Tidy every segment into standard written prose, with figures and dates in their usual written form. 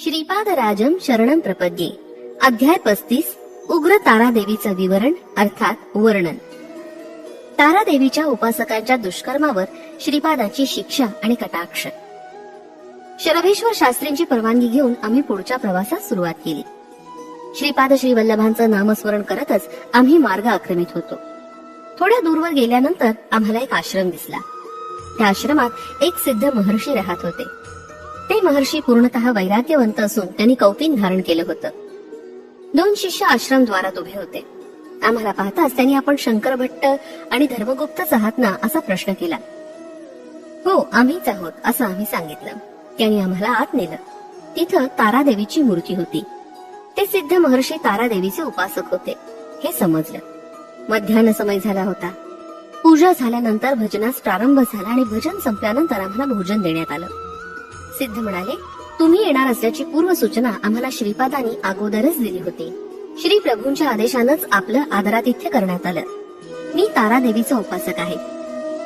श्रीपादराजम शरणम प्रपद्ये. अध्याय 35. उग्र तारादेवीचं विवरण अर्थात वर्णन. तारादेवीच्या उपासकांच्या दुष्कर्मावर श्रीपादाची शिक्षा आणि कटाक्ष. शरभेश्वर शास्त्रींची परवानगी घेऊन आम्ही पुढच्या प्रवासास सुरुवात केली. श्रीपाद श्रीवल्लभांचं नामस्मरण करतच आम्ही मार्ग आक्रमित होतो. थोड्या दूरवर गेल्यानंतर आम्हाला एक आश्रम दिसला. त्या आश्रमात एक सिद्ध महर्षी राहत होते. ते महर्षी पूर्णतः वैराग्यवंत असून त्यांनी कौपीन धारण केलं होतं. 2 शिष्य आश्रम द्वारात उभे होते. आम्हाला पाहताच त्यांनी आपण शंकर भट्ट आणि धर्मगुप्तच आहात ना असा प्रश्न केला. हो, आम्हीच आहोत असं आम्ही सांगितलं. त्यांनी आम्हाला आत नेलं. तिथं तारादेवीची मूर्ती होती. ते सिद्ध महर्षी तारादेवीचे उपासक होते हे समजलं. मध्यान्ह समय झाला होता. पूजा झाल्यानंतर भजनास प्रारंभ झाला आणि भजन संपल्यानंतर आम्हाला भोजन देण्यात आलं. सिद्ध म्हणाले, तुम्ही येणार असल्याची पूर्व सूचना आम्हाला श्रीपादांनी अगोदरच दिली होती. श्री प्रभूंच्या आदेशानंच आपलं आदरातिथ्य करण्यात आलं. मी तारादेवीचा उपासक आहे.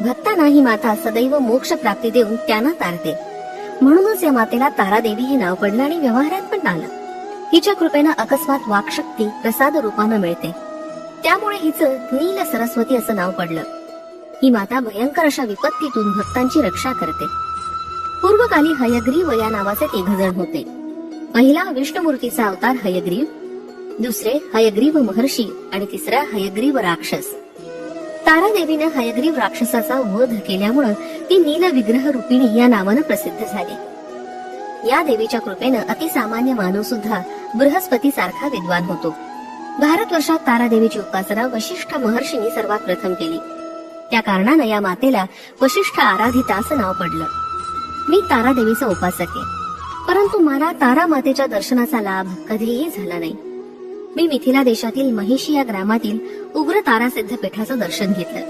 भक्तांना ही माता सदैव मोक्ष प्राप्ती देऊन त्यांना तारते. म्हणूनच या मातेला तारादेवी हे नाव पडलं आणि व्यवहारात पण आलं. हिच्या कृपेनं अकस्मात वाक्शक्ती प्रसाद रूपानं मिळते. त्यामुळे हिचं नील सरस्वती असं नाव पडलं. ही माता भयंकर अशा विपत्तीतून भक्तांची रक्षा करते. पूर्वकाली हयग्रीव या नावाचे 3 जण होते. पहिला विष्णुमूर्तीचा अवतार हयग्रीव, दुसरे हयग्रीव महर्षी आणि तिसरा हयग्रीव राक्षस. तारादेवीने हयग्रीव राक्षसाचा वध केल्यामुळे ती नील विग्रह रूपिणी या नावानं प्रसिद्ध झाली. या देवीच्या कृपेनं अतिसामान्य मानव सुद्धा बृहस्पती सारखा विद्वान होतो. भारतवर्षात तारादेवीची उपासना वशिष्ठ महर्षींनी सर्वात प्रथम केली. त्या कारणानं या मातेला वशिष्ठ आराधिता असं नाव पडलं. मी तारादेवीचा उपासक आहे, परंतु मला तारा मातेच्या दर्शनाचा लाभ कधीही झाला नाही. मी मिथिला देशातील महिषी या ग्रामातील उग्र तारा सिद्धपीठाचं दर्शन घेतलं.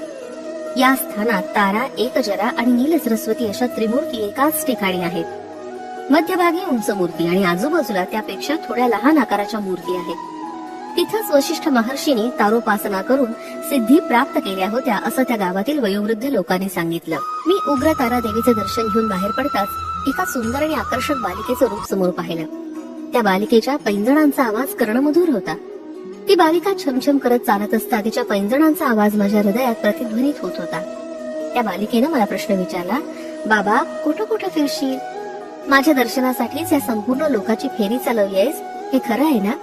या स्थानात तारा, एकजरा आणि नील सरस्वती अशा त्रिमूर्ती एकाच ठिकाणी आहेत. मध्यभागी उंच मूर्ती आणि आजूबाजूला त्यापेक्षा थोड्या लहान आकाराच्या मूर्ती आहेत. तिथंच वशिष्ठ महर्षींनी तारोपासना करून सिद्धी प्राप्त केल्या होत्या असं त्या गावातील वयोवृद्ध लोकांनी सांगितलं. मी उग्र तारा देवीचे दर्शन घेऊन बाहेर पडताच एका सुंदर आणि आकर्षक बालिकेचं रूप समोर पाहिलं. त्या बालिकेच्या पैंजणांचा आवाज कर्णमधुर होता. ती बालिका छमछम करत चालत असता तिच्या पैंजणांचा आवाज माझ्या हृदयात प्रतिध्वनित होत होता. त्या बालिकेनं मला प्रश्न विचारला, बाबा कुठं कुठं फिरशील? माझ्या दर्शनासाठीच या संपूर्ण लोकाची फेरी चालवलीयस, हे खरं आहे ना?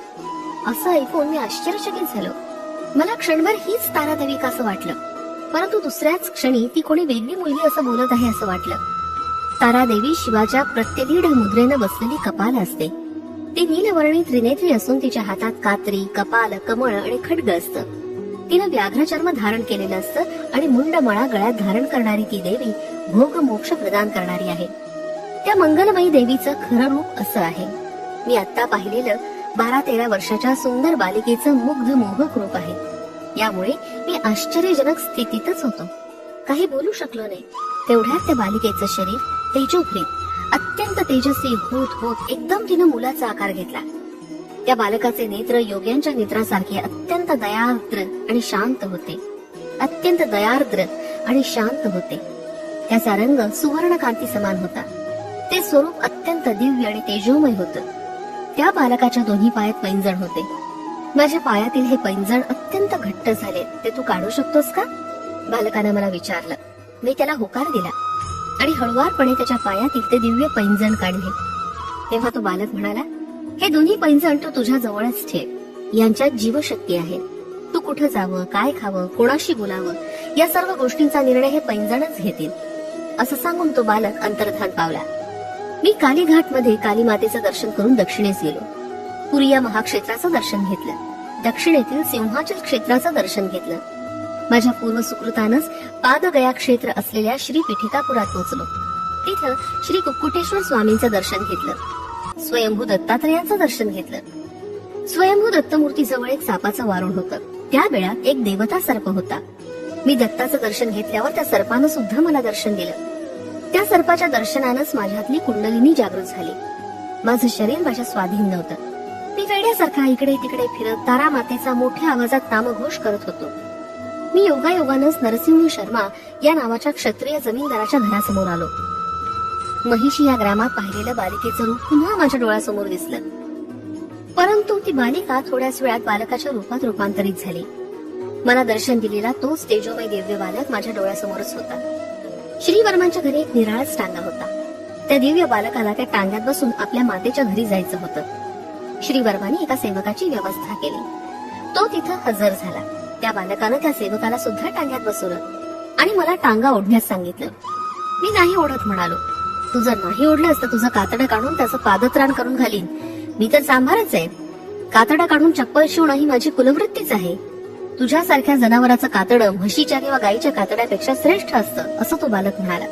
असं ऐकून मी आश्चर्यचकित झालो. मला क्षणभर हीच तारादेवी का असं वाटलं, परंतु दुसऱ्याच क्षणी ती कोणी वेगळी मुलगी असं बोलत आहे असं वाटलं. तारादेवी शिवाच्या प्रत्यदीढ मुद्रेनं बसलेली कपाल असते. ती नीलवर्णी त्रिनेत्री असून तिच्या हातात कात्री, कपाल, कमळ आणि खड्ग असतं. तिनं व्याघ्रचर्म धारण केलेलं असतं आणि मुंडमळा गळ्यात धारण करणारी ती देवी भोग मोक्ष प्रदान करणारी आहे. त्या मंगलमयी देवीचं खरं रूप असं आहे. मी आता पाहिलेलं 12-13 वर्षाच्या सुंदर बालिकेचं मुग्ध मोहक रूप आहे. यामुळे मी आश्चर्यजनक स्थितीतच होतो. काही बोलू शकलो नाही. तेवढ्यात त्या बालिकेचं शरीर तेजोभरीत, अत्यंत तेजस्वी होत एकदम तिनं मुलाचा आकार घेतला. त्या बालकाचे नेत्र योग्यांच्या नेत्रासारखे अत्यंत दयार्द्र आणि शांत होते. अत्यंत दयार्द्र आणि शांत होते. त्याचा रंग सुवर्ण कांती समान होता. ते स्वरूप अत्यंत दिव्य आणि तेजोमय होतं. त्या बालकाच्या दोन्ही पायात पैंजण होते. माझ्या पायातील हे पैंजण अत्यंत घट्ट झाले, ते तू काढू शकतोस का? बालकानं मला विचारलं. मी त्याला होकार दिला आणि हळुवारपणे त्याच्या पायातील ते दिव्य पैंजण काढले. तेव्हा तो बालक म्हणाला, हे दोन्ही पैंजण तू तुझ्या जवळच ठेव. यांच्यात जीवशक्ती आहे. तू कुठं जावं, काय खावं, कोणाशी बोलावं या सर्व गोष्टींचा निर्णय हे पैंजणच घेतील. असं सांगून तो बालक अंतर्धान पावला. मी कालीघाट मध्ये काली मातेचं दर्शन करून दक्षिणेस गेलो. पुरी या महाक्षेत्राचं दर्शन घेतलं. दक्षिणेतील सिंहाचल क्षेत्राचं दर्शन घेतलं. माझ्या पूर्व सुकृतानंच पादगया क्षेत्र असलेल्या श्री पीठिकापुरात पोहोचलो. तिथं श्री कुक्कुटेश्वर स्वामींचं दर्शन घेतलं. स्वयंभू दत्तात्रयांचं दर्शन घेतलं. स्वयंभू दत्तमूर्ती जवळ एक सापाचं वारुळ होतं. त्या वेळात एक देवता सर्प होता. मी दत्ताचं दर्शन घेतल्यावर त्या सर्पानं सुद्धा मला दर्शन दिलं. त्या सर्पाच्या दर्शनानंच माझ्यातली कुंडलिनी जागृत झाली. माझं शरीर माझ्या स्वाधीन नव्हतं. मी वेड्यासारखा इकडे तिकडे फिरत तारा मातेचा मोठ्या आवाजात नामघोष करत होतो. मी योगायोगानंच नरसिंह शर्मा या नावाच्या क्षत्रिय जमीनदाराच्या घरासमोर आलो. महिषी या ग्रामात पाहिलेलं बालिकेचं रूप पुन्हा माझ्या डोळ्यासमोर दिसलं. परंतु ती बालिका थोड्याच वेळात बालकाच्या रूपात रूपांतरित झाली. मला दर्शन दिलेला तोच तेजोमय दिव्य बालक माझ्या डोळ्यासमोरच होता. श्रीवर्मांच्या घरी एक निराळाच टांगा होता. त्या दिव्य बालकाला त्या टांग्यात बसून आपल्या मातेच्या घरी जायचं होतं. श्रीवर्मांनी एका सेवकाची व्यवस्था केली. तो तिथं हजर झाला. त्या बालकानं त्या सेवकाला सुद्धा टांग्यात बसवलं आणि मला टांगा ओढण्यास सांगितलं. मी नाही ओढत म्हणालो. तू जर नाही ओढलंस तर तुझं कातडं काढून त्याचं पादत्राण करून घालीन. मी तर सांभारच आहे. कातडं काढून चप्पल शिवणं ही माझी कुलवृत्तीच आहे. तुझ्यासारख्या जनावराचं कातडं म्हशीच्या किंवा गायीच्या कातड्यापेक्षा श्रेष्ठ असतं, असं तो बालक म्हणाला.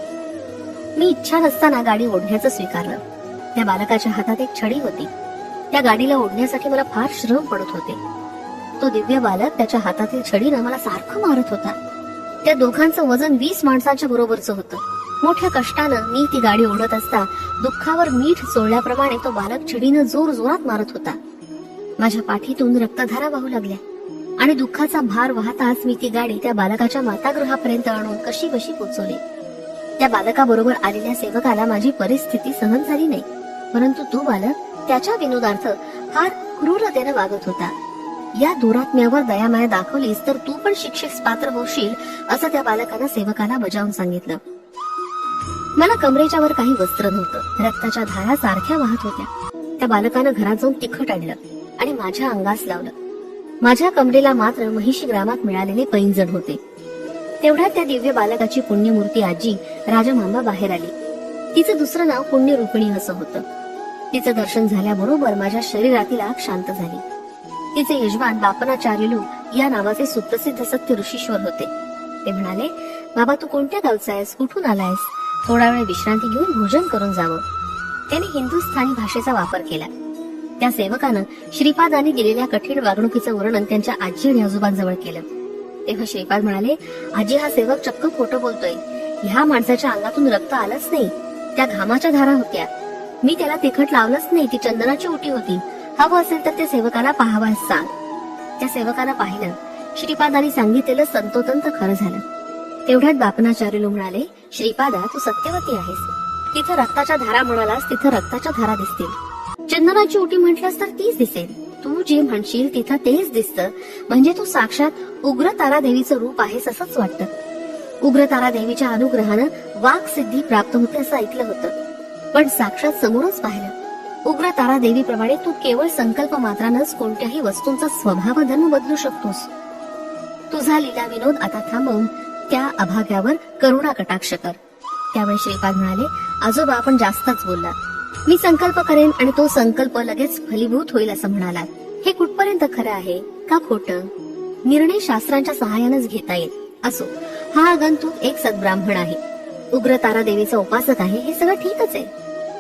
मी इच्छा नसताना गाडी ओढण्याचं स्वीकारलं. त्या बालकाच्या हातात एक छडी होती. त्या गाडीला ओढण्यासाठी मला फार श्रम पडत होते. तो दिव्य बालक त्याच्या हातातील छडीनं मला सारखं मारत होता. त्या दोघांचं वजन 20 माणसांच्या बरोबरचं होतं. मोठ्या कष्टानं मी ती गाडी ओढत असता दुःखावर मीठ चोळल्याप्रमाणे तो बालक छडीनं जोर जोरात मारत होता. माझ्या पाठीतून रक्तधारा वाहू लागल्या आणि दुःखाचा भार वाहताच मी ती गाडी त्या बालकाच्या मातागृहापर्यंत आणून कशी बशी पोचवली. त्या बालकाबरोबर आलेल्या सेवकाला माझी परिस्थिती सहन झाली नाही. परंतु तो बालक त्याच्या विनोदार्थ फार क्रूरतेने वागत होता. या दुरात्म्यावर दयामाया दाखवलीस तर तू पण शिक्षेस पात्र होशील, असं त्या बालकानं सेवकाला बजावून सांगितलं. मला कमरेच्या वर काही वस्त्र नव्हतं. रक्ताच्या धारा सारख्या वाहत होत्या. त्या बालकानं घरात जाऊन तिखट आणलं आणि माझ्या अंगास लावलं. माझ्या कमरेला मात्र महिषी ग्रामात मिळालेले पैंजण होते. तेवढ्यात त्या दिव्य बालकाची पुण्यमूर्ती आजी राजमांबा बाहेर आली. तिचं दुसरं नाव पुण्यरूपिणी असं होतं. तिचं दर्शन झाल्याबरोबर माझ्या शरीरातील आग शांत झाली. तिचे यजमान बापनाचार्युलू या नावाचे सुप्रसिद्ध सत्य ऋषीश्वर होते. ते म्हणाले, बाबा तू कोणत्या गावचा आहेस, कुठून आलायस? थोडा वेळ विश्रांती घेऊन भोजन करून जावं. त्याने हिंदुस्थानी भाषेचा वापर केला. त्या सेवकानं श्रीपादांनी दिलेल्या कठीण वागणुकीचं वर्णन त्यांच्या आजी आणि आजोबांजवळ केलं. तेव्हा श्रीपाद म्हणाले, आजी हा सेवक चक्क खोटं बोलतोय. ह्या माणसाच्या अंगातून रक्त आलंच नाही, त्या घामाच्या धारा होत्या. मी त्याला तिखट लावलंच नाही, ती चंदनाची उटी होती. हवं असेल तर त्या सेवकाला पाहावास सांग. त्या सेवकाला पाहिलं. श्रीपादांनी सांगितलेलं संतोतंत खरं झालं. तेवढ्यात बापनाचार्युलू म्हणाले, श्रीपादा तू सत्यवती आहेस. तिथं रक्ताच्या धारा म्हणालास, तिथं रक्ताच्या धारा दिसतील. चंदनाची उटी म्हटलास तर तीच दिसेल. तू जे म्हणशील तिथं तेच दिसतं. म्हणजे तू साक्षात उग्र तारा देवीचं रूप आहेस असंच वाटतं. उग्र तारा देवीच्या अनुग्रहानं वाक सिद्धी प्राप्त होते असं ऐकलं होतं, पण साक्षात समोरच पाहिलं. उग्र तारा देवीप्रमाणे तू केवळ संकल्प मात्रानंच कोणत्याही वस्तूंचा स्वभाव धर्म बदलू शकतोस. तुझा लीला विनोद आता थांबवून त्या अभाग्यावर करुणा कटाक्ष कर. त्यावेळी श्रीपाद म्हणाले, आजोबा आपण जास्तच बोलला. मी संकल्प करेन आणि तो संकल्प लगेच फलीभूत होईल असं म्हणालात. हे कुठपर्यंत खरं आहे का खोटं? निर्णय शास्त्रांच्या सहाय्यानेच घेता येईल. असो, हा आगंतुक एक सद्ब्राह्मण आहे, उग्र तारा देवीचा उपासक आहे, हे सगळं ठीकच आहे.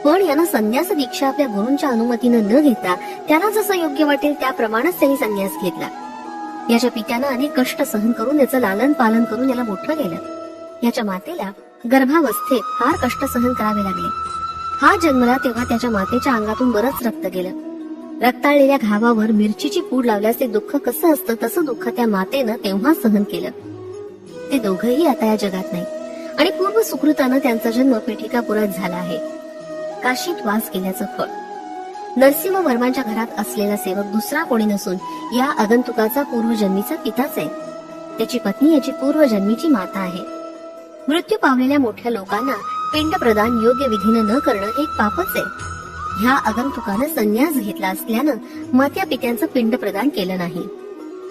पण यानं संन्यास दीक्षा आपल्या गुरूंच्या अनुमतीनं न घेता त्याला जसं योग्य वाटेल त्याप्रमाणेच त्यांनी संन्यास घेतला. याच्या पित्यानं अनेक कष्ट सहन करून याचं लालन पालन करून याला मोठं केलं. याच्या मातेला गर्भावस्थेत फार कष्ट सहन करावे लागले. हा जन्मला तेव्हा त्याच्या मातेच्या अंगातून बरंच रक्त गेलं. रक्ताळलेल्या घावावर मिरचीची पूड लावल्यास ते दुःख कसं असतं तसं दुःख त्या मातेनं तेव्हा सहन केलं. ते दोघंही आता या जगात नाही आणि पूर्व सुकृतानं त्यांचा जन्म पेठिकापुरात झाला आहे. काशीत वास केल्याचं फळ. नरसिंह वर्मांच्या घरात असलेला सेवक दुसरा कोणी नसून या आगंतुकाचा पूर्वजन्मीचा पिताच आहे. त्याची पत्नी याची पूर्वजन्मीची माता आहे. मृत्यू पावलेल्या मोठ्या लोकांना पिंड प्रदान योग्य विधीनं न करणं हे एक पापच आहे. ह्या आगंतुकानं संन्यास घेतला असल्यानं मात्या पित्यांचं पिंड प्रदान केलं नाही.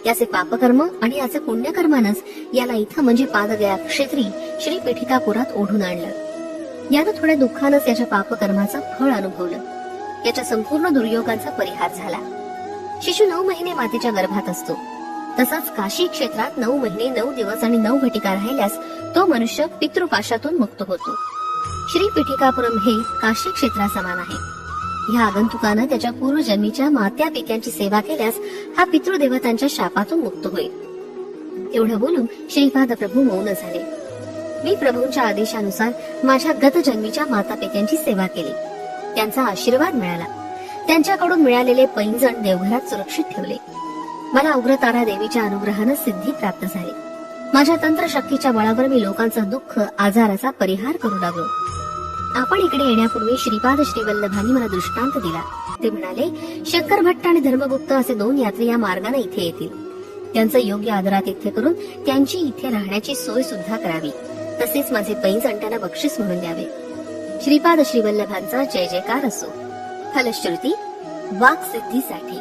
याचे पापकर्म आणि याचे पुण्यकर्मानंच याला इथं म्हणजे पादगया क्षेत्री श्री पेठिकापुरात ओढून आणलं. यानं थोड्या दुःखानंच याच्या पापकर्माचं फळ अनुभवलं. याच्या संपूर्ण दुर्योगांचा परिहार झाला. शिशु 9 महिने मातेच्या गर्भात असतो, तसाच काशी क्षेत्रात 9 महिने 9 दिवस आणि 9 घटिका राहिल्यास तो मनुष्य पितृपाशातून मुक्त होतो. श्री पेठिकापुरम हे काशी क्षेत्रासमान आहे. ह्या आगंतुकानं त्याच्या पूर्वजन्मीच्या मात्या पित्यांची सेवा केल्यास हा पितृदेवतांच्या शापातून मुक्त होईल. एवढं बोलून श्रीपाद प्रभू मौन झाले. मी प्रभूंच्या आदेशानुसार माझ्या गतजन्मीच्या माता पित्यांची सेवा केली. त्यांचा आशीर्वाद मिळाला. त्यांच्याकडून मिळालेले पैंजण देवघरात सुरक्षित ठेवले. मला उग्रतारा देवीच्या अनुग्रहानं सिद्धी प्राप्त झाली. माझ्या तंत्रशक्तीच्या बळावर मी लोकांचं दुःख आजाराचा परिहार करू लागलो. आपण इकडे येण्यापूर्वी श्रीपाद श्रीवल्लभांनी मला दृष्टांत दिला. ते म्हणाले, शंकर भट्ट आणि धर्मगुप्त असे 2 यात्री या मार्गाने इथे येतील. त्यांचं योग्य आदरातिथ्य करून त्यांची इथे राहण्याची सोय सुद्धा करावी. तसेच माझे पैंज त्यांना बक्षीस म्हणून द्यावे. श्रीपाद श्रीवल्लभांचा जय जयकार असो. फलश्रुती वाक्सिद्धीसाठी.